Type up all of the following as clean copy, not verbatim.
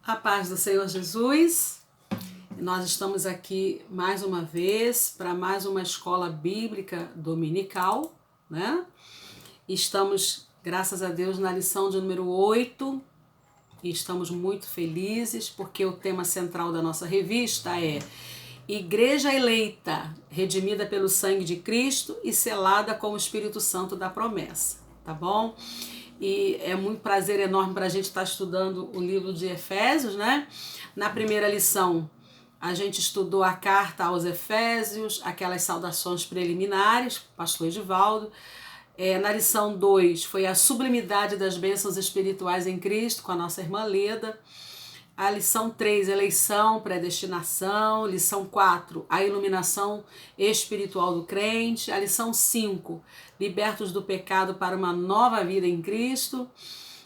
A paz do Senhor Jesus. Nós estamos aqui mais uma vez para mais uma escola bíblica dominical, né? Estamos, graças a Deus, na lição de número 8 e estamos muito felizes porque o tema central da nossa revista é Igreja eleita, redimida pelo sangue de Cristo e selada com o Espírito Santo da promessa, tá bom? E é muito prazer enorme para a gente estar estudando o livro de Efésios, né? Na primeira lição, a gente estudou a carta aos Efésios, aquelas saudações preliminares, pastor Edivaldo. Na lição 2 foi a sublimidade das bênçãos espirituais em Cristo, com a nossa irmã Leda. A lição 3, eleição, predestinação. Lição 4, a iluminação espiritual do crente. A lição 5, libertos do pecado para uma nova vida em Cristo.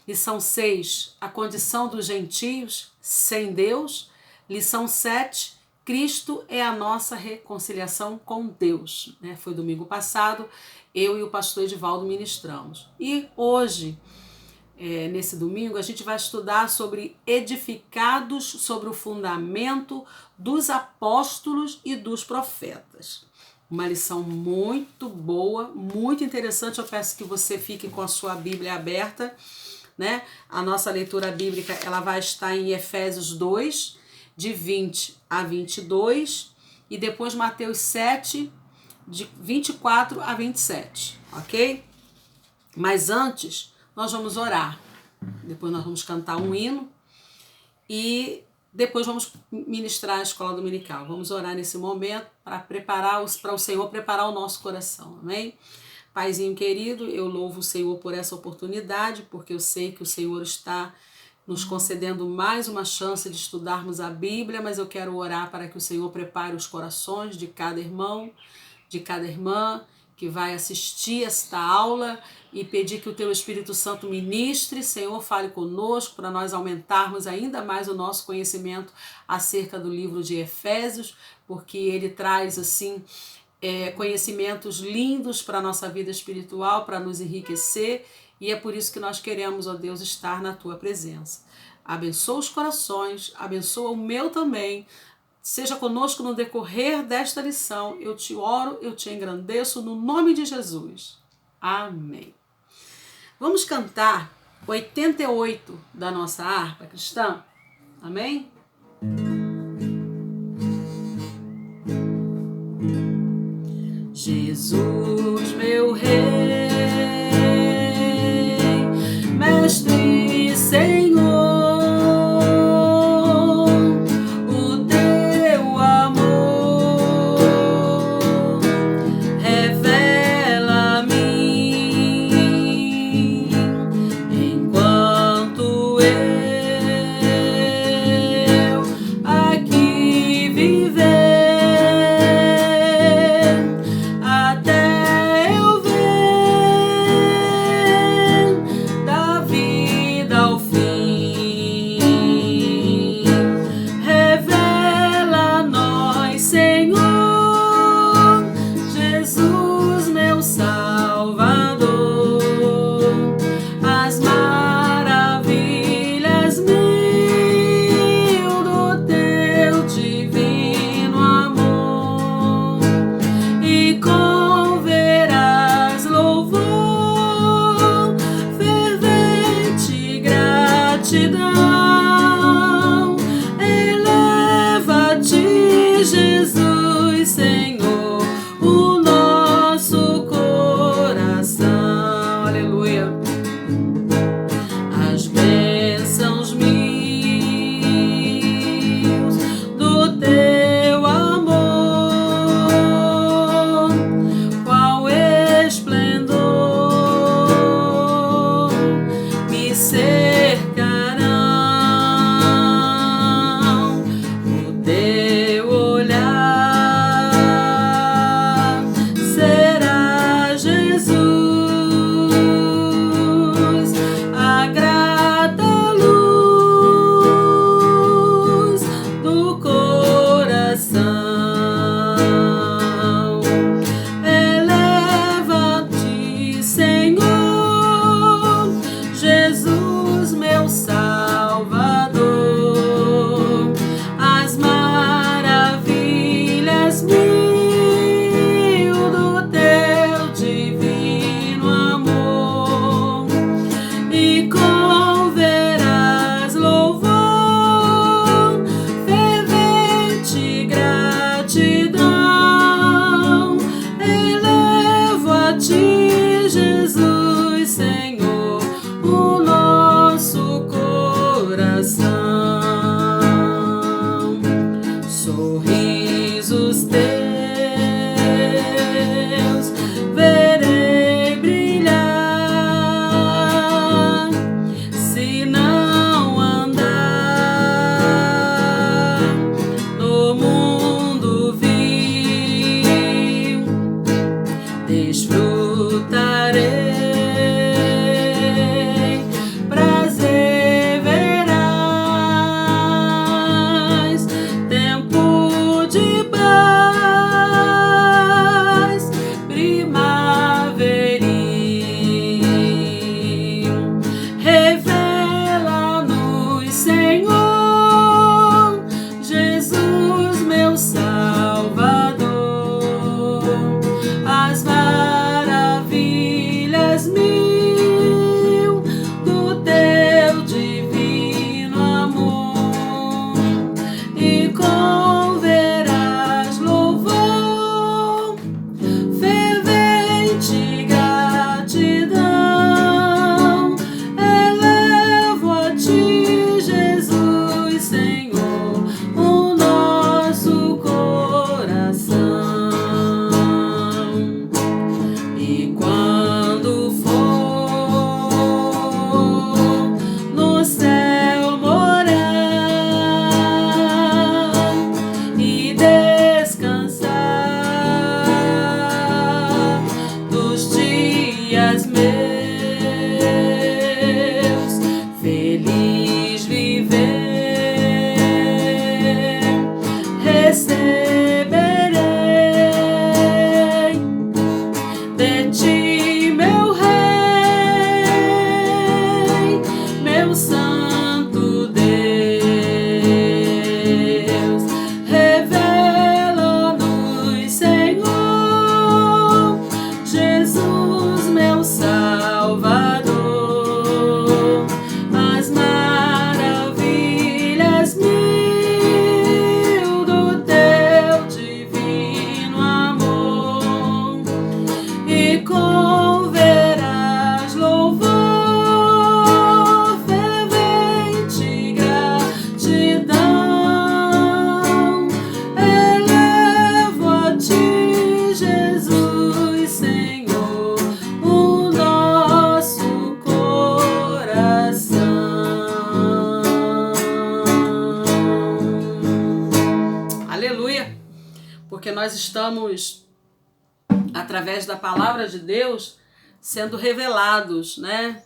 Lição 6, a condição dos gentios sem Deus. Lição 7, Cristo é a nossa reconciliação com Deus. Foi domingo passado, eu e o pastor Edivaldo ministramos. E hoje, nesse domingo, a gente vai estudar sobre edificados sobre o fundamento dos apóstolos e dos profetas. Uma lição muito boa, muito interessante. Eu peço que você fique com a sua Bíblia aberta, né? A nossa leitura bíblica ela vai estar em Efésios 2, de 20 a 22, e depois Mateus 7, de 24 a 27, ok? Mas antes, nós vamos orar, depois nós vamos cantar um hino e depois vamos ministrar a escola dominical. Vamos orar nesse momento para o Senhor preparar o nosso coração, amém? Paizinho querido, eu louvo o Senhor por essa oportunidade, porque eu sei que o Senhor está nos concedendo mais uma chance de estudarmos a Bíblia, mas eu quero orar para que o Senhor prepare os corações de cada irmão, de cada irmã, que vai assistir esta aula e pedir que o Teu Espírito Santo ministre. Senhor, fale conosco para nós aumentarmos ainda mais o nosso conhecimento acerca do livro de Efésios, porque ele traz, assim, conhecimentos lindos para a nossa vida espiritual, para nos enriquecer, e é por isso que nós queremos, ó Deus, estar na Tua presença. Abençoa os corações, abençoa o meu também. Seja conosco no decorrer desta lição. Eu te oro, eu te engrandeço no nome de Jesus. Amém. Vamos cantar 88 da nossa harpa cristã? Amém? Jesus, meu Rei, Mestre e Senhor, porque nós estamos, através da palavra de Deus, sendo revelados, né?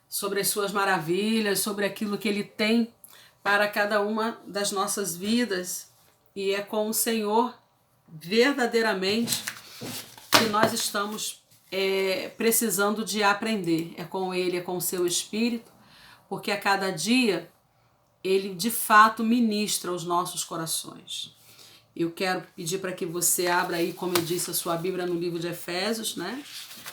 Sobre as suas maravilhas, sobre aquilo que Ele tem para cada uma das nossas vidas. E é com o Senhor, verdadeiramente, que nós estamos precisando de aprender. É com Ele, é com o seu Espírito, porque a cada dia Ele de fato ministra aos nossos corações. Eu quero pedir para que você abra aí, como eu disse, a sua Bíblia no livro de Efésios, né?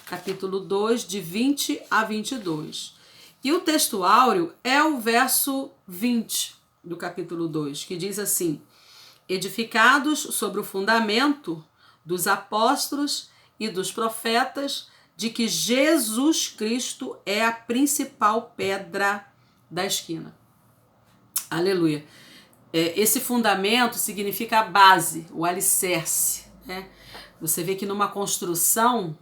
Capítulo 2, de 20 a 22. E o texto áureo é o verso 20 do capítulo 2, que diz assim: edificados sobre o fundamento dos apóstolos e dos profetas, de que Jesus Cristo é a principal pedra da esquina. Aleluia. Esse fundamento significa a base, o alicerce, né? Você vê que numa construção,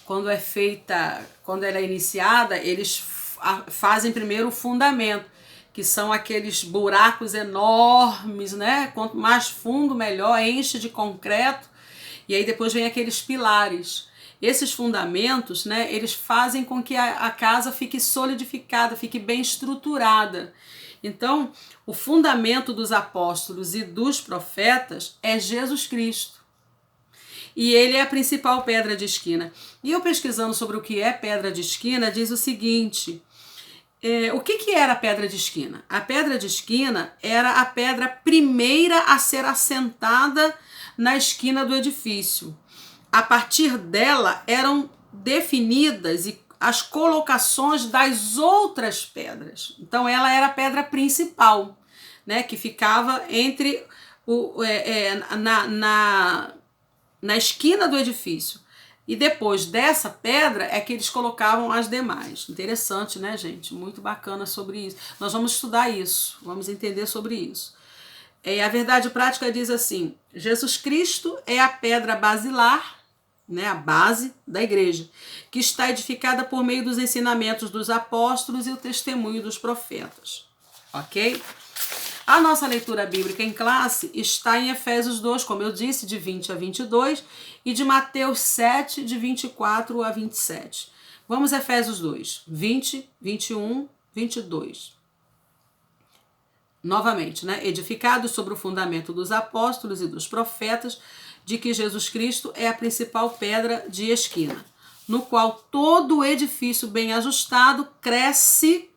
quando ela é iniciada, eles fazem primeiro o fundamento, que são aqueles buracos enormes, né? Quanto mais fundo, melhor, enche de concreto, e aí depois vem aqueles pilares. Esses fundamentos, né, eles fazem com que a casa fique solidificada, fique bem estruturada. Então, o fundamento dos apóstolos e dos profetas é Jesus Cristo. E ele é a principal pedra de esquina. E eu pesquisando sobre o que é pedra de esquina, diz o seguinte: o que era a pedra de esquina? A pedra de esquina era a pedra primeira a ser assentada na esquina do edifício. A partir dela eram definidas as colocações das outras pedras. Então ela era a pedra principal, né, que ficava entre na esquina do edifício. E depois dessa pedra é que eles colocavam as demais. Interessante, né, gente? Muito bacana sobre isso. Nós vamos estudar isso, vamos entender sobre isso. A verdade prática diz assim: Jesus Cristo é a pedra basilar, né, a base da igreja, que está edificada por meio dos ensinamentos dos apóstolos e o testemunho dos profetas. Ok? A nossa leitura bíblica em classe está em Efésios 2, como eu disse, de 20 a 22, e de Mateus 7, de 24 a 27. Vamos a Efésios 2, 20, 21, 22. Novamente, né? Edificados sobre o fundamento dos apóstolos e dos profetas, de que Jesus Cristo é a principal pedra de esquina, no qual todo o edifício bem ajustado cresce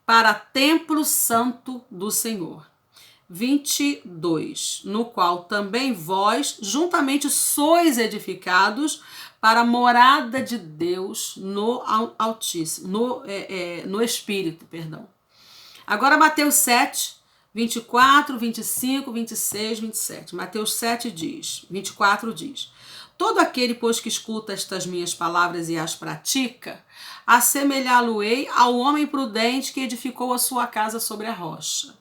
para templo santo do Senhor. 22, no qual também vós juntamente sois edificados para a morada de Deus no Altíssimo, no Espírito, perdão. Agora Mateus 7, 24, 25, 26, 27. Mateus 7 diz, 24 diz: todo aquele, pois, que escuta estas minhas palavras e as pratica, assemelhá-lo-ei ao homem prudente que edificou a sua casa sobre a rocha.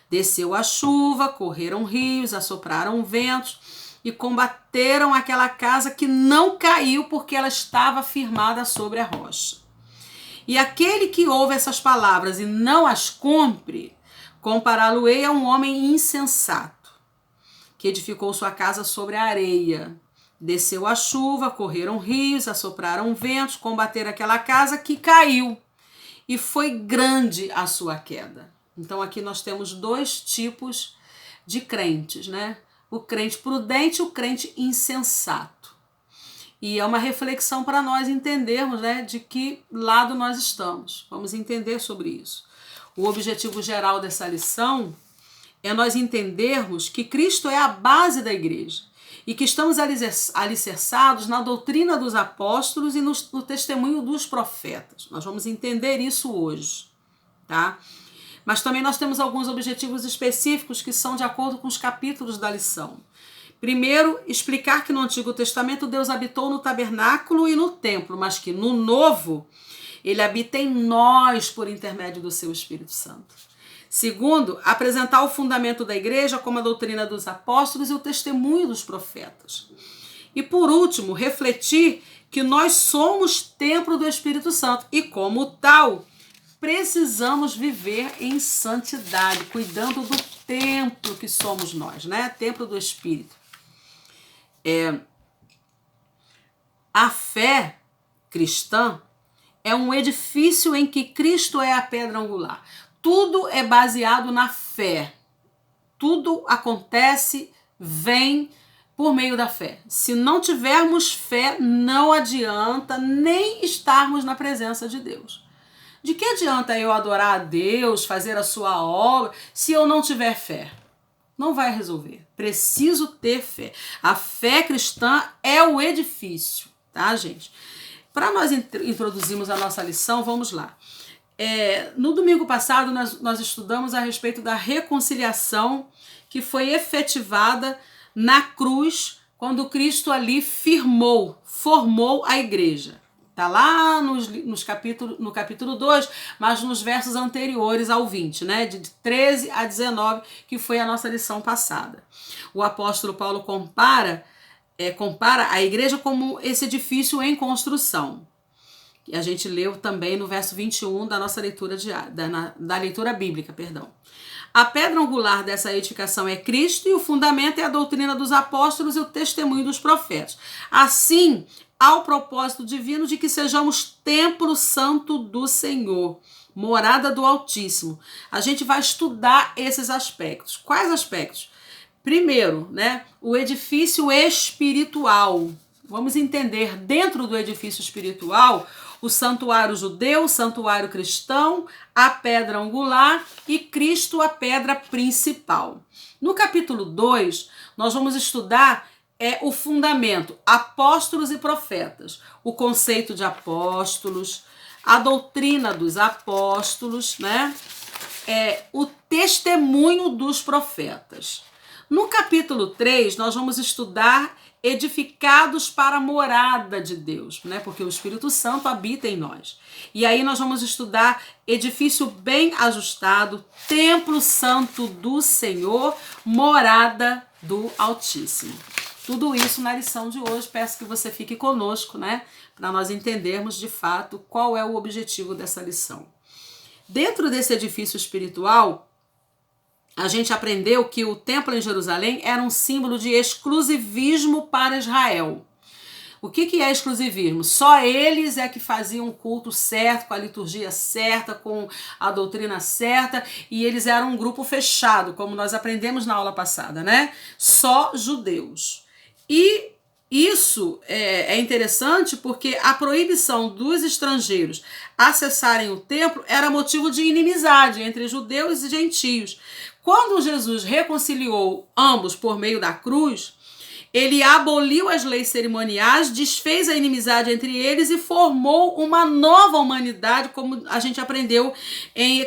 Desceu a chuva, correram rios, assopraram ventos e combateram aquela casa, que não caiu porque ela estava firmada sobre a rocha. E aquele que ouve essas palavras e não as cumpre, compará-lo-ei a um homem insensato, que edificou sua casa sobre a areia. Desceu a chuva, correram rios, assopraram ventos, combateram aquela casa, que caiu, e foi grande a sua queda. Então aqui nós temos dois tipos de crentes, né? O crente prudente e o crente insensato. E é uma reflexão para nós entendermos, né, de que lado nós estamos. Vamos entender sobre isso. O objetivo geral dessa lição é nós entendermos que Cristo é a base da igreja e que estamos alicerçados na doutrina dos apóstolos e no testemunho dos profetas. Nós vamos entender isso hoje, tá? Mas também nós temos alguns objetivos específicos que são de acordo com os capítulos da lição. Primeiro, explicar que no Antigo Testamento Deus habitou no tabernáculo e no templo, mas que no Novo Ele habita em nós por intermédio do seu Espírito Santo. Segundo, apresentar o fundamento da igreja como a doutrina dos apóstolos e o testemunho dos profetas. E por último, refletir que nós somos templo do Espírito Santo e, como tal, precisamos viver em santidade, cuidando do templo que somos nós, né? Templo do Espírito. A fé cristã é um edifício em que Cristo é a pedra angular. Tudo é baseado na fé. Tudo acontece, vem por meio da fé. Se não tivermos fé, não adianta nem estarmos na presença de Deus. De que adianta eu adorar a Deus, fazer a sua obra, se eu não tiver fé? Não vai resolver. Preciso ter fé. A fé cristã é o edifício, tá, gente? Para nós introduzirmos a nossa lição, vamos lá. No domingo passado, nós estudamos a respeito da reconciliação que foi efetivada na cruz, quando Cristo ali formou a igreja. Está lá no capítulo 2, mas nos versos anteriores ao 20, né? De 13 a 19, que foi a nossa lição passada. O apóstolo Paulo compara a igreja como esse edifício em construção. E a gente leu também no verso 21 da nossa leitura da leitura bíblica, perdão. A pedra angular dessa edificação é Cristo e o fundamento é a doutrina dos apóstolos e o testemunho dos profetas. Assim, há o propósito divino de que sejamos templo santo do Senhor, morada do Altíssimo. A gente vai estudar esses aspectos. Quais aspectos? Primeiro, né, o edifício espiritual. Vamos entender dentro do edifício espiritual o santuário judeu, o santuário cristão, a pedra angular e Cristo, a pedra principal. No capítulo 2, nós vamos estudar o fundamento, apóstolos e profetas, o conceito de apóstolos, a doutrina dos apóstolos, né? O testemunho dos profetas. No capítulo 3, nós vamos estudar edificados para a morada de Deus, né? Porque o Espírito Santo habita em nós. E aí nós vamos estudar edifício bem ajustado, templo santo do Senhor, morada do Altíssimo. Tudo isso na lição de hoje. Peço que você fique conosco, né? Para nós entendermos de fato qual é o objetivo dessa lição. Dentro desse edifício espiritual, a gente aprendeu que o templo em Jerusalém era um símbolo de exclusivismo para Israel. O que é exclusivismo? Só eles é que faziam o culto certo, com a liturgia certa, com a doutrina certa, e eles eram um grupo fechado, como nós aprendemos na aula passada, né? Só judeus. E isso é interessante porque a proibição dos estrangeiros acessarem o templo era motivo de inimizade entre judeus e gentios. Quando Jesus reconciliou ambos por meio da cruz, ele aboliu as leis cerimoniais, desfez a inimizade entre eles e formou uma nova humanidade, como a gente aprendeu em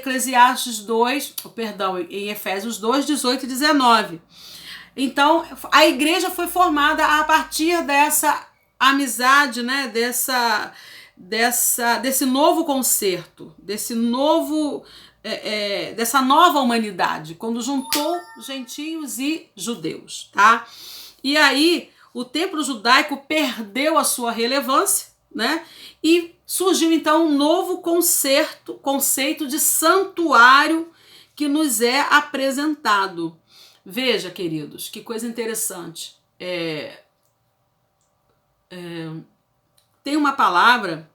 em Efésios 2, 18 e 19. Então, a igreja foi formada a partir dessa amizade, né? Desse novo concerto, dessa nova humanidade, quando juntou gentios e judeus, tá? E aí, o templo judaico perdeu a sua relevância, né? E surgiu, então, um novo conceito de santuário que nos é apresentado. Veja, queridos, que coisa interessante. Tem uma palavra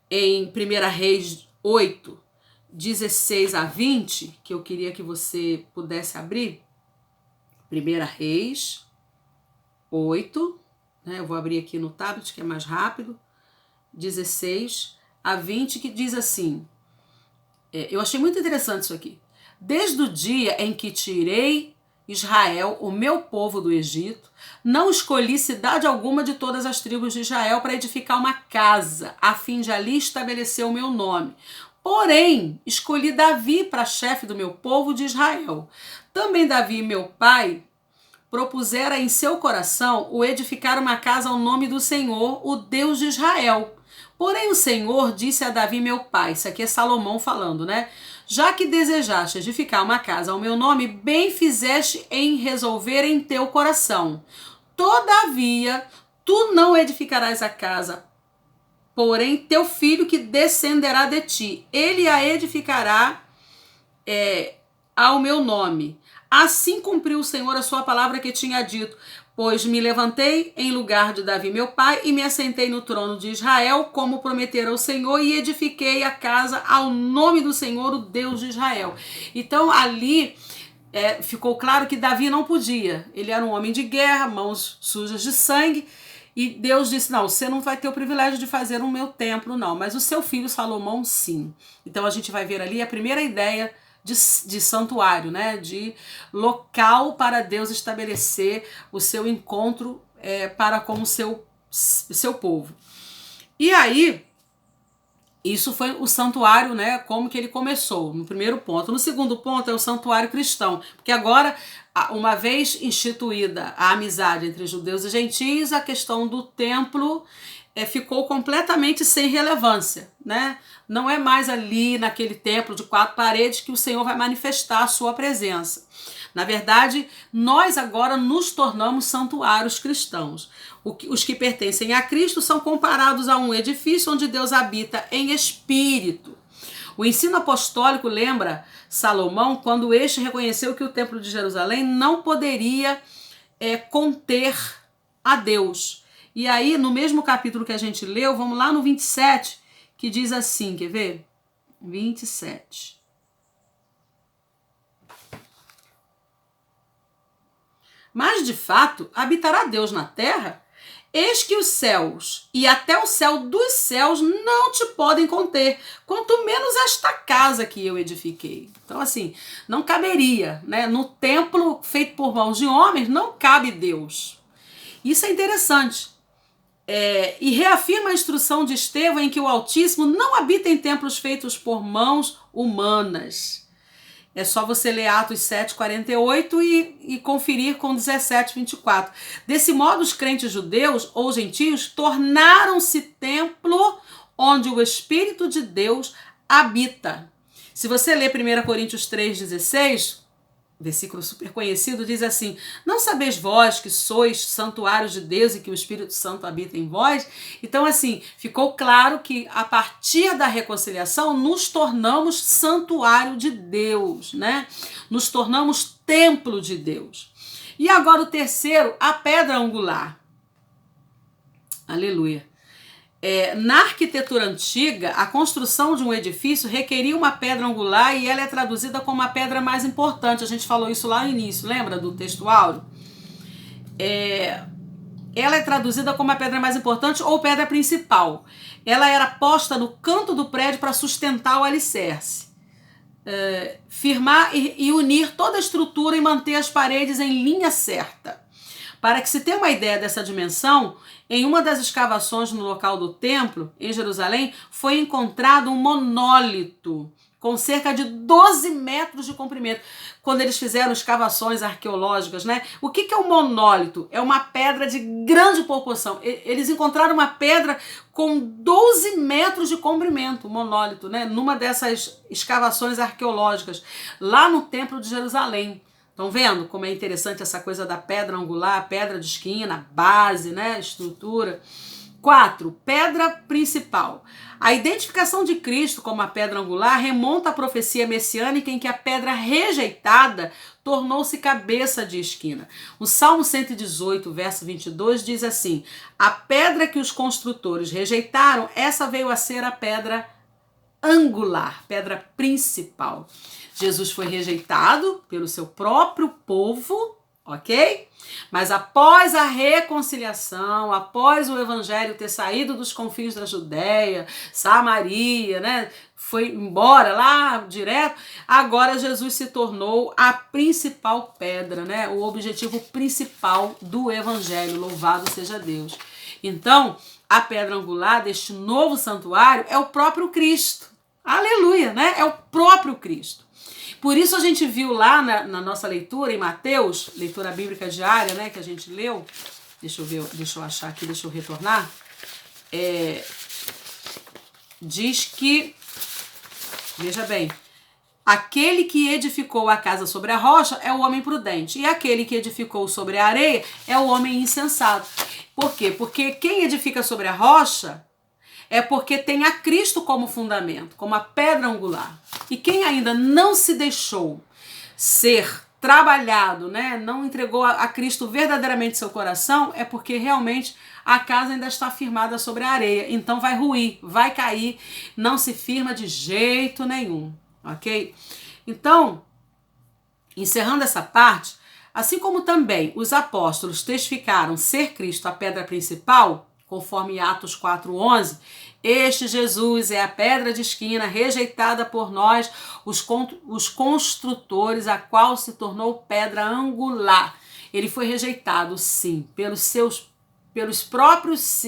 em 1 Reis 8, 16 a 20, que eu queria que você pudesse abrir. 1 Reis 8, né? Eu vou abrir aqui no tablet, que é mais rápido. 16 a 20, que diz assim. Eu achei muito interessante isso aqui. Desde o dia em que tirei Israel, o meu povo do Egito, não escolhi cidade alguma de todas as tribos de Israel para edificar uma casa, a fim de ali estabelecer o meu nome. Porém, escolhi Davi para chefe do meu povo de Israel. Também Davi, meu pai, propusera em seu coração o edificar uma casa ao nome do Senhor, o Deus de Israel. Porém, o Senhor disse a Davi, meu pai, isso aqui é Salomão falando, né? Já que desejaste edificar uma casa ao meu nome, bem fizeste em resolver em teu coração. Todavia, tu não edificarás a casa, porém teu filho que descenderá de ti, ele a edificará, ao meu nome. Assim cumpriu o Senhor a sua palavra que tinha dito, pois me levantei em lugar de Davi meu pai e me assentei no trono de Israel, como prometera o Senhor, e edifiquei a casa ao nome do Senhor, o Deus de Israel. Então ali ficou claro que Davi não podia. Ele era um homem de guerra, mãos sujas de sangue, e Deus disse, não, você não vai ter o privilégio de fazer o meu templo, não, mas o seu filho Salomão, sim. Então a gente vai ver ali a primeira ideia de santuário, né? De local para Deus estabelecer o seu encontro para com o seu povo. E aí, isso foi o santuário, né? Como que ele começou, no primeiro ponto. No segundo ponto é o santuário cristão, porque agora, uma vez instituída a amizade entre judeus e gentios, a questão do templo ficou completamente sem relevância, né? Não é mais ali naquele templo de 4 paredes que o Senhor vai manifestar a sua presença. Na verdade, nós agora nos tornamos santuários cristãos. Os que pertencem a Cristo são comparados a um edifício onde Deus habita em espírito. O ensino apostólico lembra Salomão quando este reconheceu que o templo de Jerusalém não poderia conter a Deus. E aí, no mesmo capítulo que a gente leu, vamos lá no 27, que diz assim, quer ver? 27. Mas, de fato, habitará Deus na terra? Eis que os céus e até o céu dos céus não te podem conter, quanto menos esta casa que eu edifiquei. Então, assim, não caberia, né? No templo feito por mãos de homens, não cabe Deus. Isso é interessante. E reafirma a instrução de Estevão em que o Altíssimo não habita em templos feitos por mãos humanas. É só você ler Atos 7:48 e conferir com 17:24. Desse modo, os crentes judeus ou gentios tornaram-se templo onde o Espírito de Deus habita. Se você ler 1 Coríntios 3:16, versículo super conhecido, diz assim: não sabeis vós que sois santuários de Deus e que o Espírito Santo habita em vós? Então, assim, ficou claro que a partir da reconciliação nos tornamos santuário de Deus, né? Nos tornamos templo de Deus. E agora o terceiro, a pedra angular. Aleluia. Na arquitetura antiga, a construção de um edifício requeria uma pedra angular e ela é traduzida como a pedra mais importante. A gente falou isso lá no início, lembra do texto áureo? Ela é traduzida como a pedra mais importante ou pedra principal. Ela era posta no canto do prédio para sustentar o alicerce. Firmar e unir toda a estrutura e manter as paredes em linha certa. Para que se tenha uma ideia dessa dimensão, em uma das escavações no local do templo, em Jerusalém, foi encontrado um monólito com cerca de 12 metros de comprimento. Quando eles fizeram escavações arqueológicas, né? O que é um monólito? É uma pedra de grande proporção. Eles encontraram uma pedra com 12 metros de comprimento, um monólito, né? Numa dessas escavações arqueológicas, lá no templo de Jerusalém. Estão vendo como é interessante essa coisa da pedra angular, pedra de esquina, base, né, estrutura. 4. Pedra principal. A identificação de Cristo como a pedra angular remonta à profecia messiânica em que a pedra rejeitada tornou-se cabeça de esquina. O Salmo 118, verso 22 diz assim: a pedra que os construtores rejeitaram, essa veio a ser a pedra angular, pedra principal. Jesus foi rejeitado pelo seu próprio povo, ok? Mas após a reconciliação, após o evangelho ter saído dos confins da Judéia, Samaria, né? Foi embora lá direto, agora Jesus se tornou a principal pedra, né? O objetivo principal do evangelho, louvado seja Deus. Então, a pedra angular deste novo santuário é o próprio Cristo. Aleluia, né? É o próprio Cristo. Por isso a gente viu lá na nossa leitura em Mateus, leitura bíblica diária, né, que a gente leu, deixa eu achar aqui, deixa eu retornar, diz que, veja bem, aquele que edificou a casa sobre a rocha é o homem prudente, e aquele que edificou sobre a areia é o homem insensato. Por quê? Porque quem edifica sobre a rocha é porque tem a Cristo como fundamento, como a pedra angular. E quem ainda não se deixou ser trabalhado, né, não entregou a Cristo verdadeiramente seu coração, é porque realmente a casa ainda está firmada sobre a areia. Então vai ruir, vai cair, não se firma de jeito nenhum, ok? Então, encerrando essa parte, assim como também os apóstolos testificaram ser Cristo a pedra principal, conforme Atos 4:11, este Jesus é a pedra de esquina rejeitada por nós, os construtores, a qual se tornou pedra angular. Ele foi rejeitado, sim, pelos próprios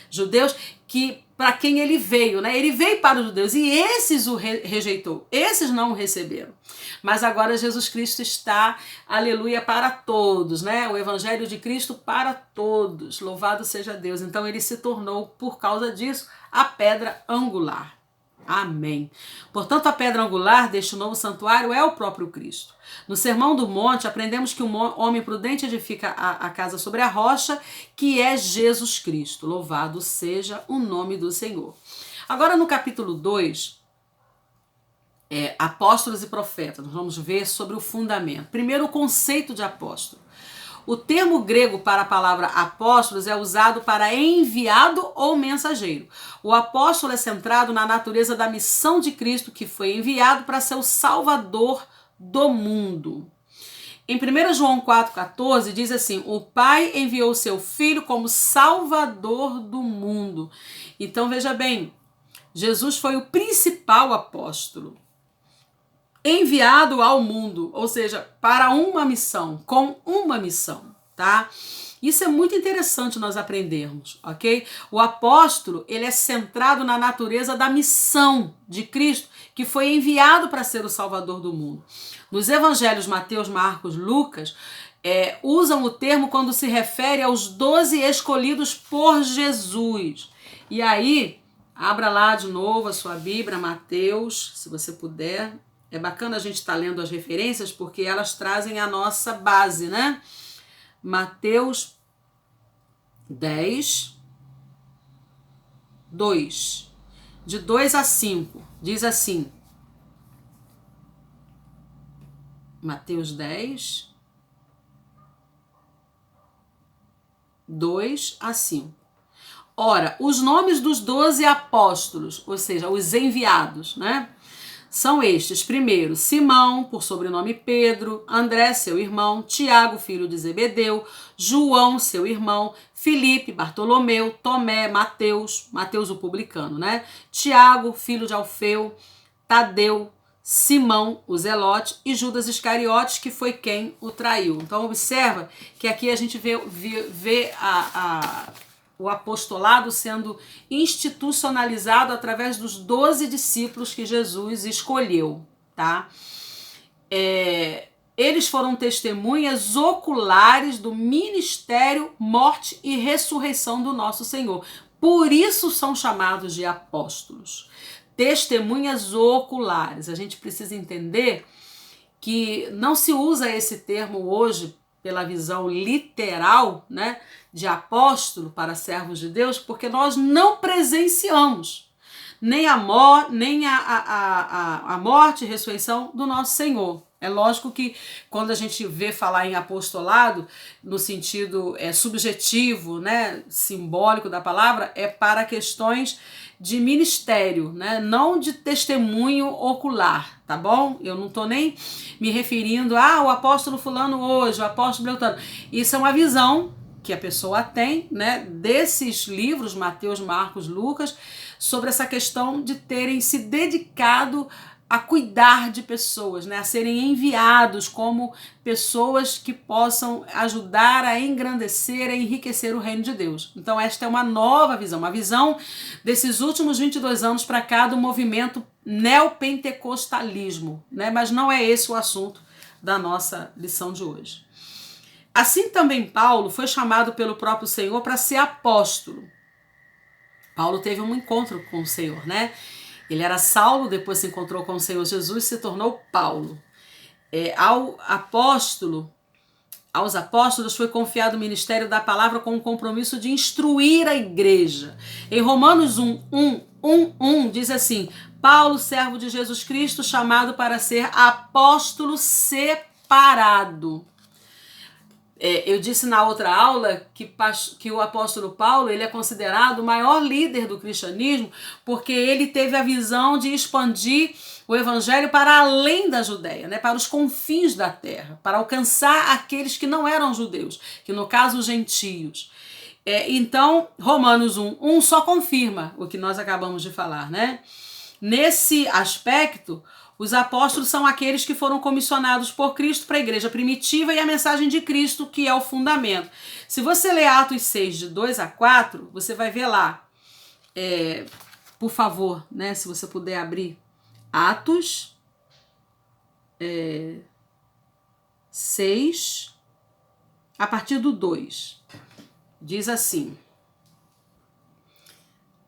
judeus, que para quem ele veio, né? Ele veio para os judeus e esses o rejeitou, esses não o receberam. Mas agora Jesus Cristo está, aleluia, para todos, né? O evangelho de Cristo para todos. Louvado seja Deus. Então ele se tornou, por causa disso, a pedra angular. Amém. Portanto, a pedra angular deste novo santuário é o próprio Cristo. No Sermão do Monte, aprendemos que o homem prudente edifica a casa sobre a rocha, que é Jesus Cristo. Louvado seja o nome do Senhor. Agora, no capítulo 2, apóstolos e profetas, nós vamos ver sobre o fundamento. Primeiro, o conceito de apóstolo. O termo grego para a palavra apóstolos é usado para enviado ou mensageiro. O apóstolo é centrado na natureza da missão de Cristo, que foi enviado para ser o Salvador do mundo. Em 1 João 4,14 diz assim: o Pai enviou seu Filho como Salvador do mundo. Então veja bem, Jesus foi o principal apóstolo enviado ao mundo, ou seja, para uma missão, com uma missão, tá? Isso é muito interessante nós aprendermos, ok? O apóstolo, ele é centrado na natureza da missão de Cristo, que foi enviado para ser o Salvador do mundo. Nos evangelhos Mateus, Marcos, Lucas, usam o termo quando se refere aos 12 escolhidos por Jesus. E aí, abra lá de novo a sua Bíblia, Mateus, se você puder. É bacana a gente estar lendo as referências porque elas trazem a nossa base, né? Mateus 10, 2. De 2 a 5. Diz assim. Mateus 10, 2 a 5. Ora, os nomes dos 12 apóstolos, ou seja, os enviados, né? São estes: primeiro, Simão, por sobrenome Pedro, André, seu irmão, Tiago, filho de Zebedeu, João, seu irmão, Filipe, Bartolomeu, Tomé, Mateus o publicano, né? Tiago, filho de Alfeu, Tadeu, Simão, o Zelote, e Judas Iscariotes, que foi quem o traiu. Então observa que aqui a gente vê o apostolado sendo institucionalizado através dos 12 discípulos que Jesus escolheu, tá? Eles foram testemunhas oculares do ministério, morte e ressurreição do nosso Senhor. Por isso são chamados de apóstolos. Testemunhas oculares. A gente precisa entender que não se usa esse termo hoje pela visão literal, né, de apóstolo para servos de Deus, porque nós não presenciamos nem a morte e ressurreição do nosso Senhor. É lógico que quando a gente vê falar em apostolado, no sentido subjetivo, né, simbólico da palavra, é para questões de ministério, né, não de testemunho ocular, tá bom? Eu não tô nem me referindo o apóstolo fulano hoje, o apóstolo Beltrano. Isso é uma visão que a pessoa tem, né, desses livros, Mateus, Marcos, Lucas, sobre essa questão de terem se dedicado a cuidar de pessoas, né, a serem enviados como pessoas que possam ajudar a engrandecer, a enriquecer o reino de Deus. Então esta é uma nova visão, uma visão desses últimos 22 anos para cá do movimento neopentecostalismo, né, mas não é esse o assunto da nossa lição de hoje. Assim também Paulo foi chamado pelo próprio Senhor para ser apóstolo. Paulo teve um encontro com o Senhor, né? Ele era Saulo, depois se encontrou com o Senhor Jesus e se tornou Paulo. Ao apóstolo, aos apóstolos foi confiado o ministério da palavra com o compromisso de instruir a igreja. Em Romanos 1 diz assim: Paulo, servo de Jesus Cristo, chamado para ser apóstolo separado. Eu disse na outra aula que o apóstolo Paulo ele é considerado o maior líder do cristianismo porque ele teve a visão de expandir o evangelho para além da Judéia, né, para os confins da terra, para alcançar aqueles que não eram judeus, que no caso os gentios. Então, Romanos 1 só confirma o que nós acabamos de falar, né? Nesse aspecto, os apóstolos são aqueles que foram comissionados por Cristo para a igreja primitiva e a mensagem de Cristo, que é o fundamento. Se você ler Atos 6, de 2 a 4, você vai ver lá, por favor, né, se você puder abrir, Atos 6, a partir do 2. Diz assim: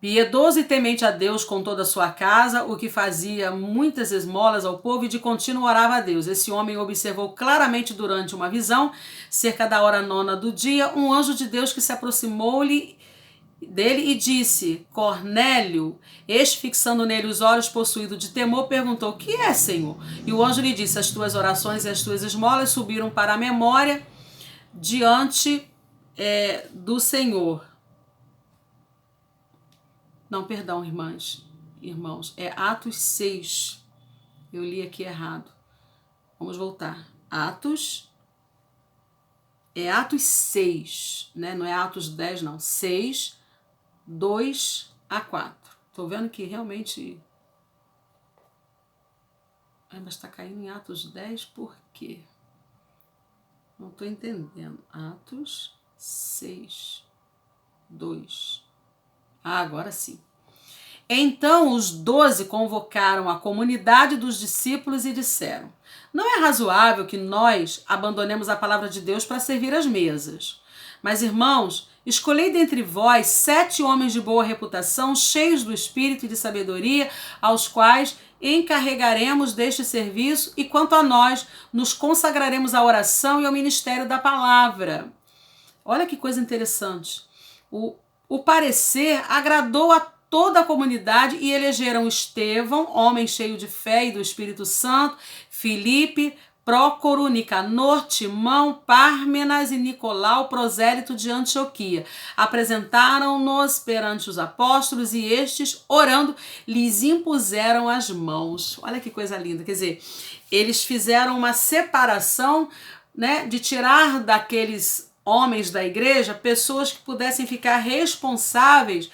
piedoso e temente a Deus com toda a sua casa, o que fazia muitas esmolas ao povo e de contínuo orava a Deus. Esse homem observou claramente durante uma visão, cerca da hora 9ª do dia, um anjo de Deus que se aproximou-lhe dele e disse: Cornélio. Este, fixando nele os olhos, possuído de temor, perguntou: que é, Senhor? E o anjo lhe disse: as tuas orações e as tuas esmolas subiram para a memória diante do Senhor. Não, perdão, irmãos, é Atos 6. Eu li aqui errado. Vamos voltar. Atos 6, né? Não é Atos 10, não. 6, 2 a 4. Tô vendo que realmente... mas está caindo em Atos 10 por quê? Não tô entendendo. Atos 6, 2... agora sim. Então os 12 convocaram a comunidade dos discípulos e disseram: não é razoável que nós abandonemos a palavra de Deus para servir as mesas. Mas, irmãos, escolhei dentre vós 7 homens de boa reputação, cheios do espírito e de sabedoria, aos quais encarregaremos deste serviço, e quanto a nós, nos consagraremos à oração e ao ministério da palavra. Olha que coisa interessante. O parecer agradou a toda a comunidade e elegeram Estevão, homem cheio de fé e do Espírito Santo, Filipe, Prócoro, Nicanor, Timão, Pármenas e Nicolau, prosélito de Antioquia. Apresentaram-nos perante os apóstolos e estes, orando, lhes impuseram as mãos. Olha que coisa linda, quer dizer, eles fizeram uma separação, né, de tirar daqueles homens da igreja pessoas que pudessem ficar responsáveis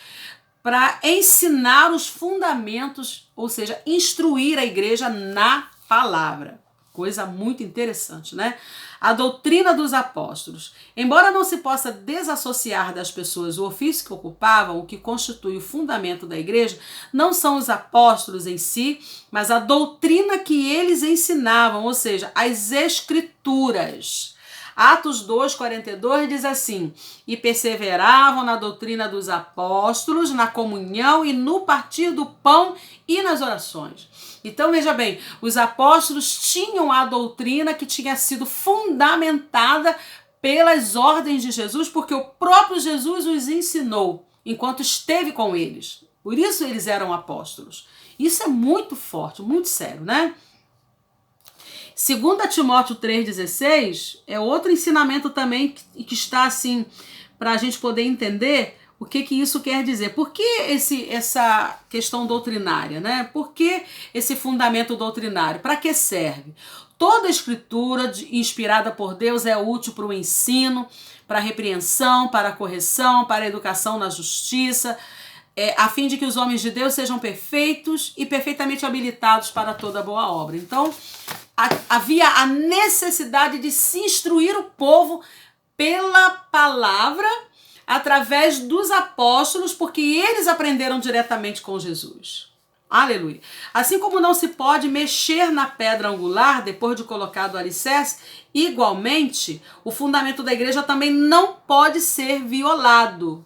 para ensinar os fundamentos, ou seja, instruir a igreja na palavra. Coisa muito interessante, né? A doutrina dos apóstolos. Embora não se possa desassociar das pessoas o ofício que ocupavam, o que constitui o fundamento da igreja, não são os apóstolos em si, mas a doutrina que eles ensinavam, ou seja, as escrituras. Atos 2:42 diz assim: e perseveravam na doutrina dos apóstolos, na comunhão e no partir do pão e nas orações. Então veja bem, os apóstolos tinham a doutrina que tinha sido fundamentada pelas ordens de Jesus, porque o próprio Jesus os ensinou enquanto esteve com eles. Por isso eles eram apóstolos. Isso é muito forte, muito sério, né? 2 Timóteo 3,16 é outro ensinamento também que está assim, para a gente poder entender o que isso quer dizer. Por que essa questão doutrinária, né? Por que esse fundamento doutrinário? Para que serve? Toda a escritura inspirada por Deus é útil para o ensino, para a repreensão, para a correção, para a educação na justiça, a fim de que os homens de Deus sejam perfeitos e perfeitamente habilitados para toda boa obra. Então, havia a necessidade de se instruir o povo pela palavra através dos apóstolos, porque eles aprenderam diretamente com Jesus. Aleluia. Assim como não se pode mexer na pedra angular depois de colocado o alicerce, igualmente o fundamento da igreja também não pode ser violado.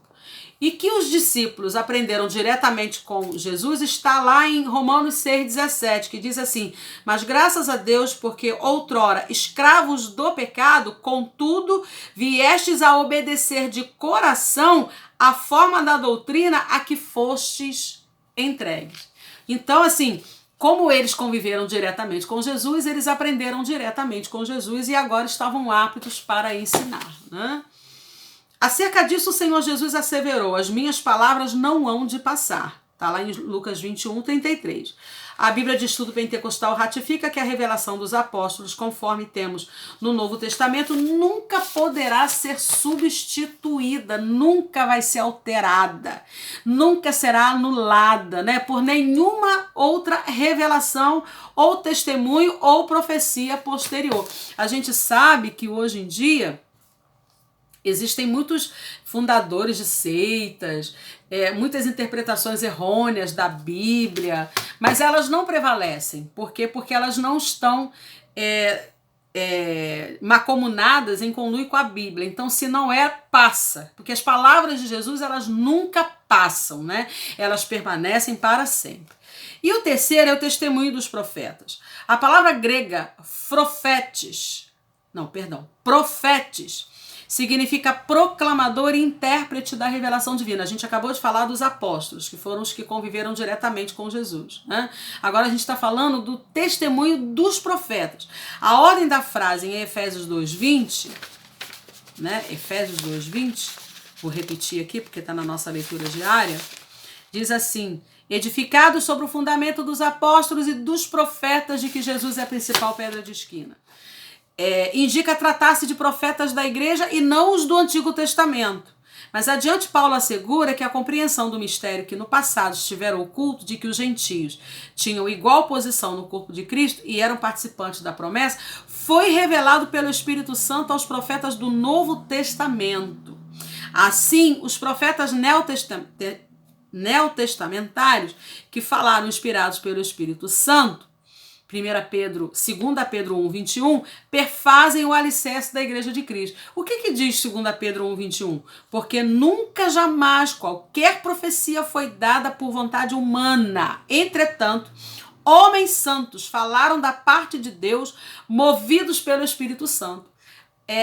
e que os discípulos aprenderam diretamente com Jesus está lá em Romanos 6,17, que diz assim: mas graças a Deus, porque outrora escravos do pecado, contudo, viestes a obedecer de coração a forma da doutrina a que fostes entregues. Então, assim, como eles conviveram diretamente com Jesus, eles aprenderam diretamente com Jesus e agora estavam aptos para ensinar, né? Acerca disso, o Senhor Jesus asseverou: as minhas palavras não hão de passar. Está lá em Lucas 21, 33. A Bíblia de Estudo Pentecostal ratifica que a revelação dos apóstolos, conforme temos no Novo Testamento, nunca poderá ser substituída, nunca vai ser alterada, nunca será anulada, né, por nenhuma outra revelação ou testemunho ou profecia posterior. A gente sabe que hoje em dia existem muitos fundadores de seitas, muitas interpretações errôneas da Bíblia, mas elas não prevalecem. Por quê? Porque elas não estão macomunadas em conluio com a Bíblia. Então, se não passa. Porque as palavras de Jesus, elas nunca passam, né? Elas permanecem para sempre. E o terceiro é o testemunho dos profetas. A palavra grega profetes, significa proclamador e intérprete da revelação divina. A gente acabou de falar dos apóstolos, que foram os que conviveram diretamente com Jesus, né? Agora a gente está falando do testemunho dos profetas. A ordem da frase em Efésios 2:20, né? Efésios 2:20, vou repetir aqui porque está na nossa leitura diária, diz assim: edificados sobre o fundamento dos apóstolos e dos profetas, de que Jesus é a principal pedra de esquina. Indica tratar-se de profetas da igreja e não os do Antigo Testamento. Mas adiante Paulo assegura que a compreensão do mistério que no passado estivera oculto, de que os gentios tinham igual posição no corpo de Cristo e eram participantes da promessa, foi revelado pelo Espírito Santo aos profetas do Novo Testamento. Assim, os profetas neotestamentários que falaram inspirados pelo Espírito Santo, 2 Pedro 1:21, perfazem o alicerce da igreja de Cristo. O que diz 2 Pedro 1:21? Porque nunca, jamais, qualquer profecia foi dada por vontade humana. Entretanto, homens santos falaram da parte de Deus, movidos pelo Espírito Santo.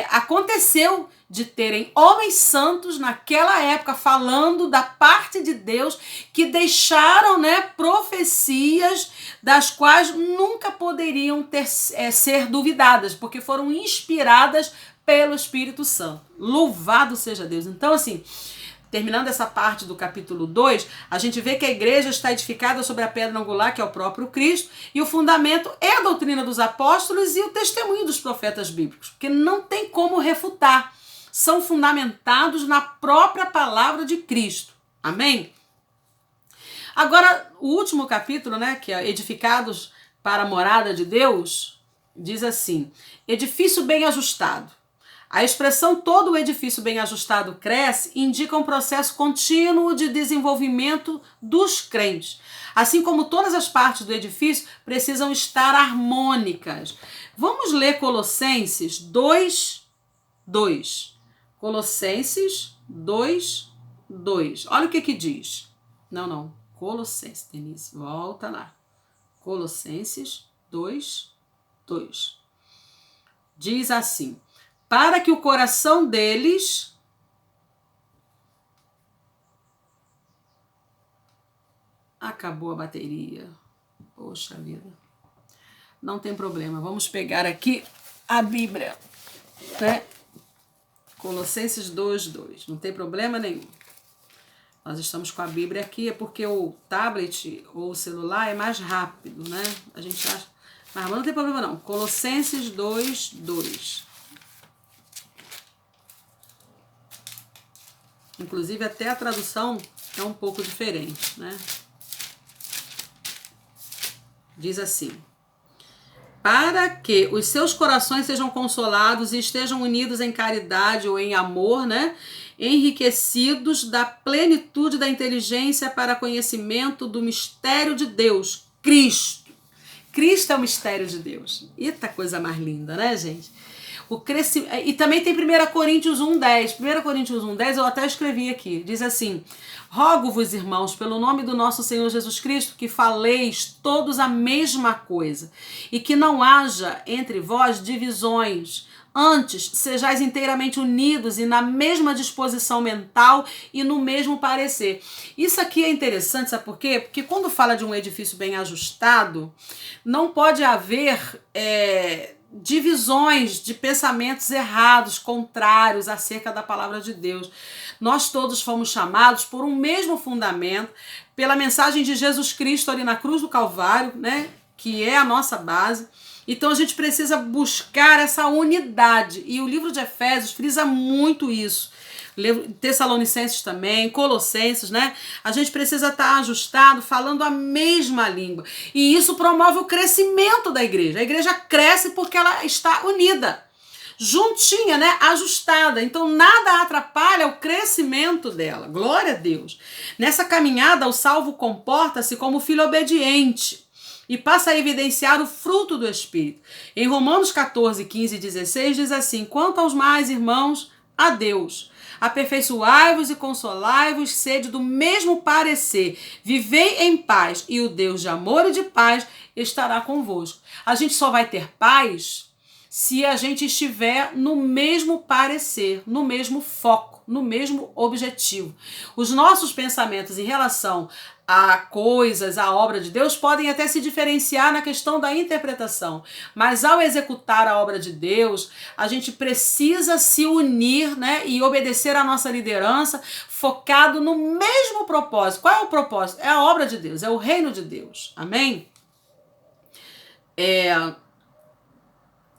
Aconteceu de terem homens santos naquela época falando da parte de Deus, que deixaram, né, profecias das quais nunca poderiam ser duvidadas, porque foram inspiradas pelo Espírito Santo. Louvado seja Deus. Então, assim, terminando essa parte do capítulo 2, a gente vê que a igreja está edificada sobre a pedra angular, que é o próprio Cristo, e o fundamento é a doutrina dos apóstolos e o testemunho dos profetas bíblicos, porque não tem como refutar. São fundamentados na própria palavra de Cristo. Amém? Agora, o último capítulo, né, que é edificados para a morada de Deus, diz assim: edifício bem ajustado. A expressão todo o edifício bem ajustado cresce indica um processo contínuo de desenvolvimento dos crentes. Assim como todas as partes do edifício precisam estar harmônicas. Vamos ler Colossenses 2:2. Colossenses 2:2. Olha o que diz. Colossenses, Denise, volta lá. Colossenses 2:2. Diz assim: para que o coração deles acabou a bateria. Poxa vida. Não tem problema. Vamos pegar aqui a Bíblia, né? Colossenses 2:2. Não tem problema nenhum. Nós estamos com a Bíblia aqui, é porque o tablet ou o celular é mais rápido, né? A gente acha. Mas não tem problema não. Colossenses 2:2. Inclusive até a tradução é um pouco diferente, né? Diz assim: para que os seus corações sejam consolados e estejam unidos em caridade ou em amor, né? Enriquecidos da plenitude da inteligência para conhecimento do mistério de Deus, Cristo. Cristo é o mistério de Deus. Eita coisa mais linda, né, gente? E também tem 1 Coríntios 1:10. 1 Coríntios 1:10 eu até escrevi aqui. Diz assim: rogo-vos, irmãos, pelo nome do nosso Senhor Jesus Cristo, que faleis todos a mesma coisa, e que não haja entre vós divisões. Antes, sejais inteiramente unidos e na mesma disposição mental e no mesmo parecer. Isso aqui é interessante, sabe por quê? Porque quando fala de um edifício bem ajustado, não pode haver divisões de pensamentos errados, contrários acerca da palavra de Deus. Nós todos fomos chamados por um mesmo fundamento, pela mensagem de Jesus Cristo ali na cruz do Calvário, né? Que é a nossa base. Então a gente precisa buscar essa unidade. E o livro de Efésios frisa muito isso. Tessalonicenses também, Colossenses, né? A gente precisa estar ajustado, falando a mesma língua. E isso promove o crescimento da igreja. A igreja cresce porque ela está unida, juntinha, né? Ajustada. Então nada atrapalha o crescimento dela. Glória a Deus. Nessa caminhada, o salvo comporta-se como filho obediente e passa a evidenciar o fruto do Espírito. Em Romanos 14, 15 e 16 diz assim: quanto aos mais irmãos, a Deus, aperfeiçoai-vos e consolai-vos, sede do mesmo parecer, vivei em paz, e o Deus de amor e de paz estará convosco. A gente só vai ter paz se a gente estiver no mesmo parecer, no mesmo foco, no mesmo objetivo. Os nossos pensamentos em relação a coisas, a obra de Deus, podem até se diferenciar na questão da interpretação, mas ao executar a obra de Deus, a gente precisa se unir, né, e obedecer à nossa liderança, focado no mesmo propósito. Qual é o propósito? É a obra de Deus, é o reino de Deus. Amém?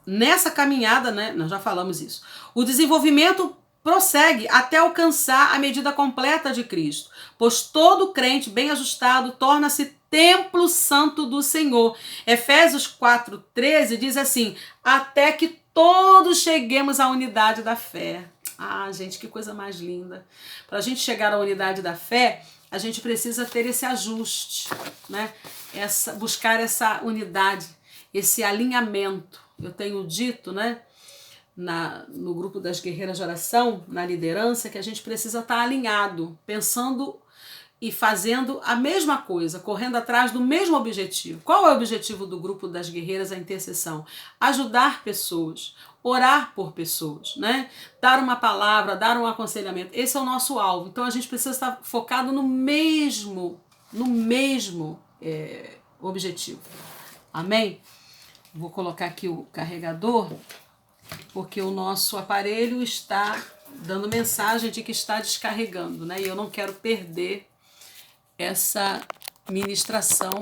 Nessa caminhada, né, nós já falamos isso, o desenvolvimento prossegue até alcançar a medida completa de Cristo, pois todo crente bem ajustado torna-se templo santo do Senhor. Efésios 4:13 diz assim: até que todos cheguemos à unidade da fé. Ah, gente, que coisa mais linda. Para a gente chegar à unidade da fé, a gente precisa ter esse ajuste, né? Buscar essa unidade, esse alinhamento. Eu tenho dito, né, no grupo das guerreiras de oração, na liderança, que a gente precisa estar alinhado, pensando e fazendo a mesma coisa, correndo atrás do mesmo objetivo. Qual é o objetivo do grupo das guerreiras? A intercessão. Ajudar pessoas, orar por pessoas, né? Dar uma palavra, dar um aconselhamento. Esse é o nosso alvo. Então a gente precisa estar focado no mesmo objetivo. Amém? Vou colocar aqui o carregador, porque o nosso aparelho está dando mensagem de que está descarregando, né? E eu não quero perder essa ministração,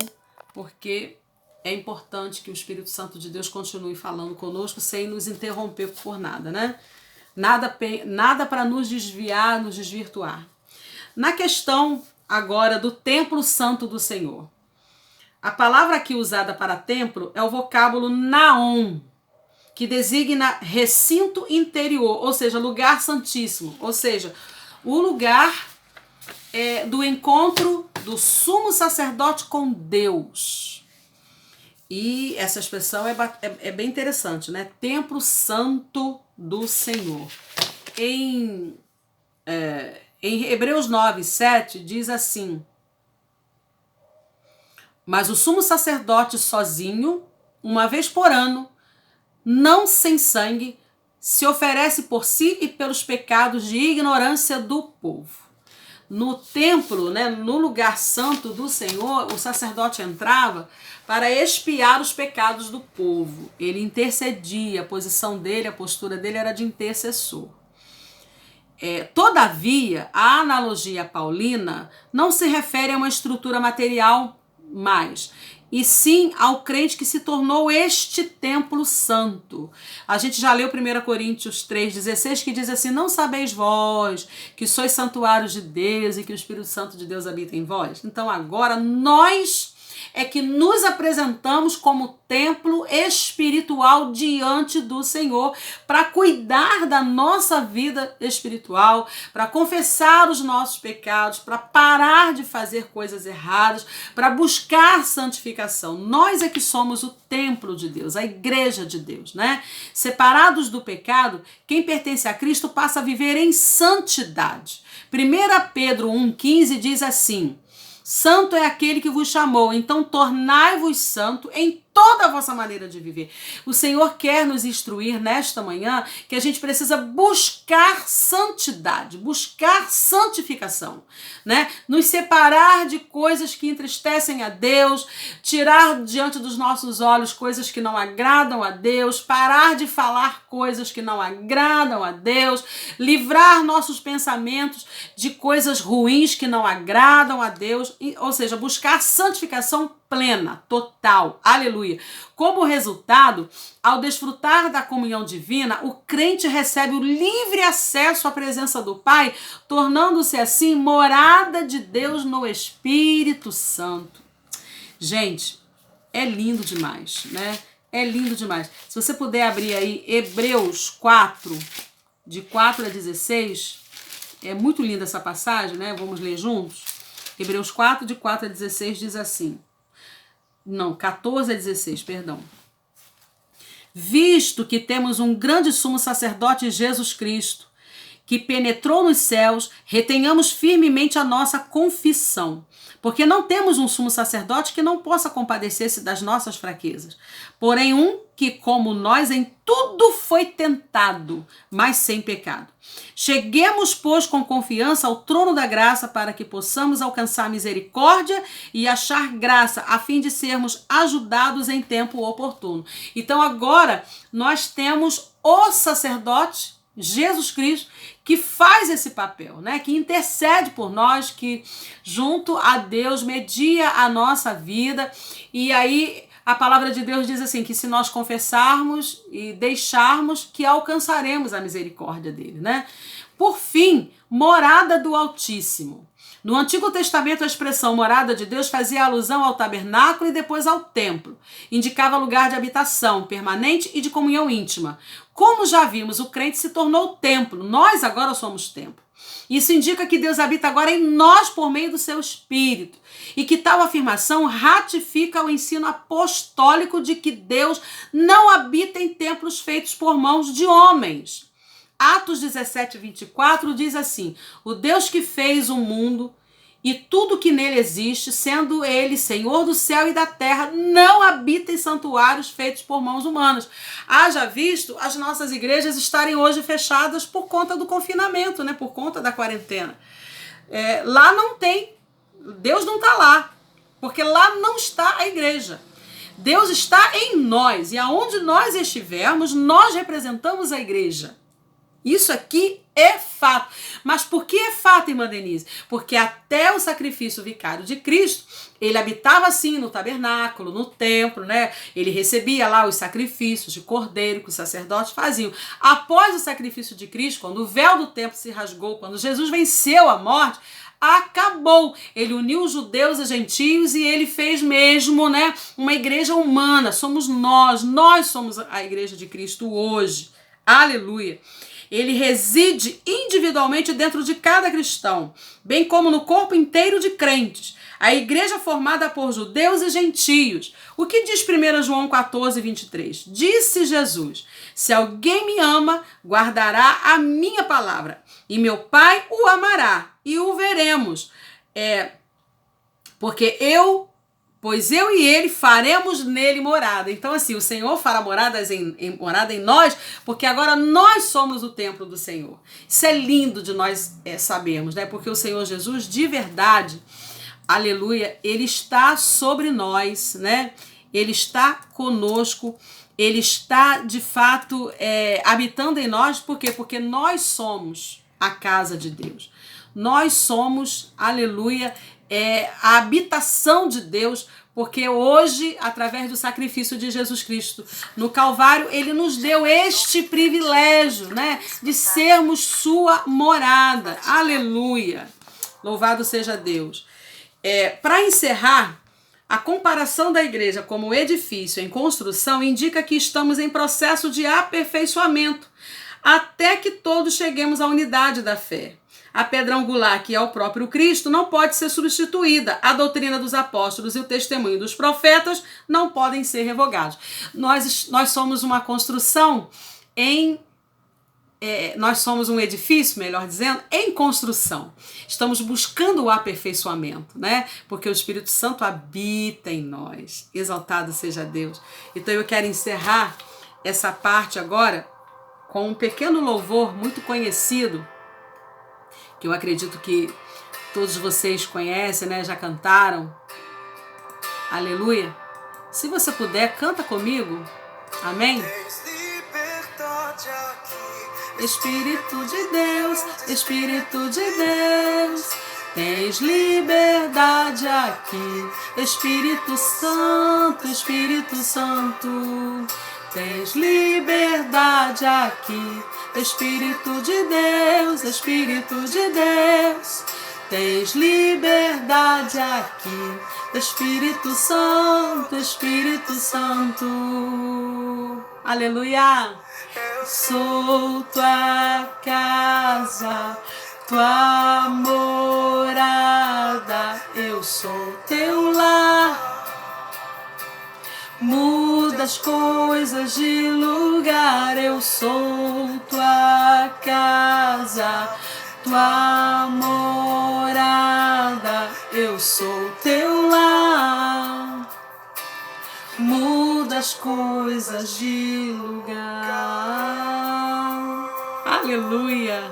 porque é importante que o Espírito Santo de Deus continue falando conosco sem nos interromper por nada, né? Nada para nos desviar, nos desvirtuar. Na questão agora do templo santo do Senhor, a palavra aqui usada para templo é o vocábulo naon, que designa recinto interior, ou seja, lugar santíssimo, ou seja, o lugar do encontro do sumo sacerdote com Deus. E essa expressão é bem interessante, né? Templo santo do Senhor. Em Hebreus 9:7 diz assim: mas o sumo sacerdote sozinho, uma vez por ano, não sem sangue, se oferece por si e pelos pecados de ignorância do povo. No templo, né, no lugar santo do Senhor, o sacerdote entrava para expiar os pecados do povo. Ele intercedia, a posição dele, a postura dele era de intercessor. Todavia, a analogia paulina não se refere a uma estrutura material mais, e sim ao crente que se tornou este templo santo. A gente já leu 1 Coríntios 3,16, que diz assim: não sabeis vós que sois santuários de Deus e que o Espírito Santo de Deus habita em vós? Então agora nós é que nos apresentamos como templo espiritual diante do Senhor para cuidar da nossa vida espiritual, para confessar os nossos pecados, para parar de fazer coisas erradas, para buscar santificação. Nós é que somos o templo de Deus, a igreja de Deus, né? Separados do pecado, quem pertence a Cristo passa a viver em santidade. 1 Pedro 1,15 diz assim: santo é aquele que vos chamou, então tornai-vos santo em toda a vossa maneira de viver. O Senhor quer nos instruir nesta manhã que a gente precisa buscar santidade, buscar santificação, né? Nos separar de coisas que entristecem a Deus, tirar diante dos nossos olhos coisas que não agradam a Deus, parar de falar coisas que não agradam a Deus, livrar nossos pensamentos de coisas ruins que não agradam a Deus, ou seja, buscar santificação plena, total, aleluia. Como resultado, ao desfrutar da comunhão divina, o crente recebe o livre acesso à presença do Pai, tornando-se assim morada de Deus no Espírito Santo. Gente, é lindo demais, né? É lindo demais. Se você puder abrir aí Hebreus 4, de 4 a 16, é muito linda essa passagem, né? Vamos ler juntos? Hebreus 4, de 4 a 16 diz assim. Não, 14 a 16, perdão. Visto que temos um grande sumo sacerdote, Jesus Cristo, que penetrou nos céus, retenhamos firmemente a nossa confissão. Porque não temos um sumo sacerdote que não possa compadecer-se das nossas fraquezas. Porém, um que, como nós, em tudo foi tentado, mas sem pecado. Cheguemos, pois, com confiança ao trono da graça para que possamos alcançar misericórdia e achar graça, a fim de sermos ajudados em tempo oportuno. Então, agora, nós temos o sacerdote, Jesus Cristo, que faz esse papel, né? Que intercede por nós, que junto a Deus media a nossa vida. E aí a palavra de Deus diz assim, que se nós confessarmos e deixarmos, que alcançaremos a misericórdia dele, né? Por fim, morada do Altíssimo. No Antigo Testamento, a expressão morada de Deus fazia alusão ao tabernáculo e depois ao templo. Indicava lugar de habitação permanente e de comunhão íntima. Como já vimos, o crente se tornou templo. Nós agora somos templo. Isso indica que Deus habita agora em nós por meio do seu Espírito. E que tal afirmação ratifica o ensino apostólico de que Deus não habita em templos feitos por mãos de homens. Atos 17, 24 diz assim: o Deus que fez o mundo e tudo que nele existe, sendo ele Senhor do céu e da terra, não habita em santuários feitos por mãos humanas. Haja visto as nossas igrejas estarem hoje fechadas por conta do confinamento, né? Por conta da quarentena. Lá não tem, Deus não está lá, porque lá não está a igreja. Deus está em nós, e aonde nós estivermos, nós representamos a igreja. Isso aqui é fato. Mas por que é fato, irmã Denise? Porque até o sacrifício vicário de Cristo, ele habitava assim no tabernáculo, no templo, né? Ele recebia lá os sacrifícios de cordeiro que os sacerdotes faziam. Após o sacrifício de Cristo, quando o véu do templo se rasgou, quando Jesus venceu a morte, acabou. Ele uniu os judeus e gentios e ele fez mesmo, né, uma igreja humana. Somos nós somos a igreja de Cristo hoje. Aleluia. Ele reside individualmente dentro de cada cristão, bem como no corpo inteiro de crentes. A igreja formada por judeus e gentios. O que diz 1 João 14, 23? Disse Jesus: se alguém me ama, guardará a minha palavra, e meu Pai o amará, e o veremos. Pois eu e ele faremos nele morada. Então, assim, o Senhor fará morada em nós, porque agora nós somos o templo do Senhor. Isso é lindo de nós sabermos, né? Porque o Senhor Jesus, de verdade, aleluia, ele está sobre nós, né? Ele está conosco, ele está, de fato, habitando em nós. Por quê? Porque nós somos a casa de Deus. Nós somos, aleluia, a habitação de Deus, porque hoje, através do sacrifício de Jesus Cristo no Calvário, ele nos deu este privilégio, né, de sermos sua morada. Aleluia! Louvado seja Deus. Para encerrar, A comparação da igreja como edifício em construção indica que estamos em processo de aperfeiçoamento, até que todos cheguemos à unidade da fé. A pedra angular, que é o próprio Cristo, não pode ser substituída. A doutrina dos apóstolos e o testemunho dos profetas não podem ser revogados. Nós somos uma construção nós somos um edifício, melhor dizendo, em construção. Estamos buscando o aperfeiçoamento, né? Porque o Espírito Santo habita em nós. Exaltado seja Deus. Então eu quero encerrar essa parte agora com um pequeno louvor muito conhecido, que eu acredito que todos vocês conhecem, né? Já cantaram. Aleluia. Se você puder, canta comigo. Amém? Espírito de Deus, Espírito de Deus, tens liberdade aqui. Espírito Santo, Espírito Santo, tens liberdade aqui. Espírito de Deus, Espírito de Deus, tens liberdade aqui. Espírito Santo, Espírito Santo. Aleluia! Sou tua casa, tua morada, eu sou teu lar. Muda as coisas de lugar, eu sou tua casa, tua morada, eu sou teu lar. Muda as coisas de lugar. Aleluia!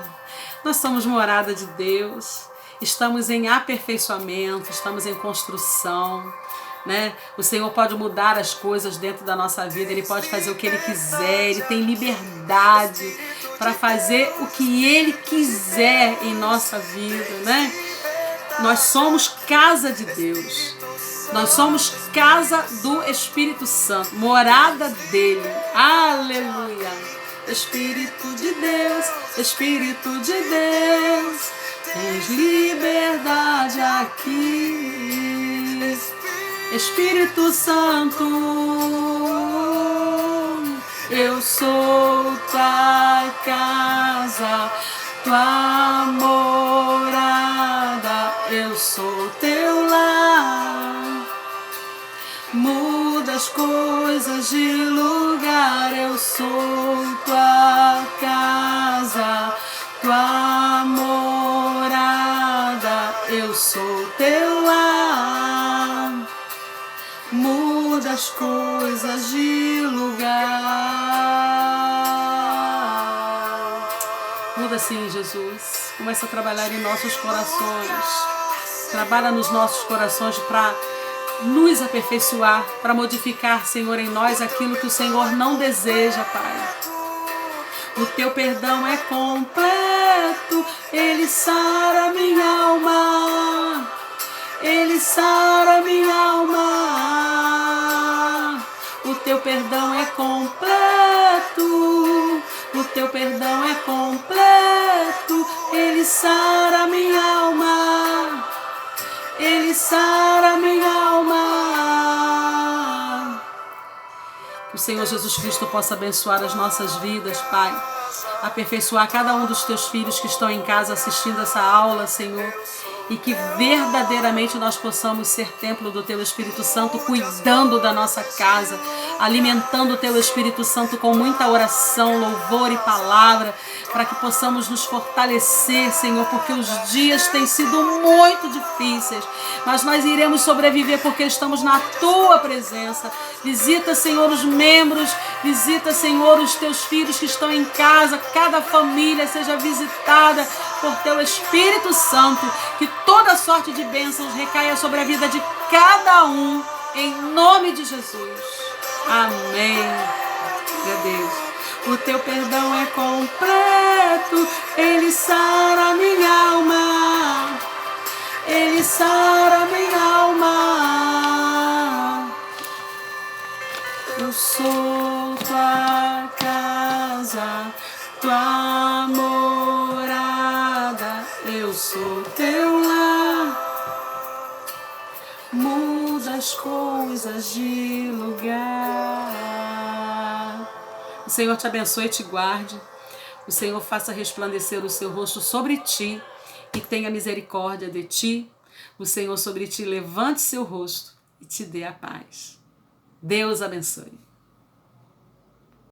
Nós somos morada de Deus, estamos em aperfeiçoamento, estamos em construção, né? O Senhor pode mudar as coisas dentro da nossa vida, Ele pode fazer o que Ele quiser, Ele tem liberdade para fazer o que Ele quiser em nossa vida, né? Nós somos casa de Deus. Nós somos casa do Espírito Santo, morada dele. Aleluia! Espírito de Deus, Espírito de Deus, tens liberdade aqui. Espírito Santo, eu sou tua casa, tua morada, eu sou teu lar. Muda as coisas de lugar, eu sou tua casa, tua morada, eu sou teu lar. Muda as coisas de lugar. Muda sim, Jesus. Começa a trabalhar em nossos corações. Trabalha nos nossos corações para nos aperfeiçoar, para modificar, Senhor, em nós aquilo que o Senhor não deseja, Pai. O teu perdão é completo, ele sara minha alma, ele sara minha alma. O teu perdão é completo, o teu perdão é completo, ele sara minha alma, ele sara minha alma. Que o Senhor Jesus Cristo possa abençoar as nossas vidas, Pai. Aperfeiçoar cada um dos teus filhos que estão em casa assistindo essa aula, Senhor. E que verdadeiramente nós possamos ser templo do Teu Espírito Santo, cuidando da nossa casa, alimentando o Teu Espírito Santo com muita oração, louvor e palavra, para que possamos nos fortalecer, Senhor, porque os dias têm sido muito difíceis, mas nós iremos sobreviver porque estamos na Tua presença. Visita, Senhor, os membros, visita, Senhor, os Teus filhos que estão em casa, cada família seja visitada por Teu Espírito Santo, que toda sorte de bênçãos recaia sobre a vida de cada um, em nome de Jesus. Amém. Meu Deus. O Teu perdão é completo, ele sara minha alma, ele sara minha alma. Eu sou tua casa, tua morada, eu sou teu lar. Muda as coisas de lugar. O Senhor te abençoe e te guarde. O Senhor faça resplandecer o seu rosto sobre ti e tenha misericórdia de ti. O Senhor sobre ti levante seu rosto e te dê a paz. Deus abençoe.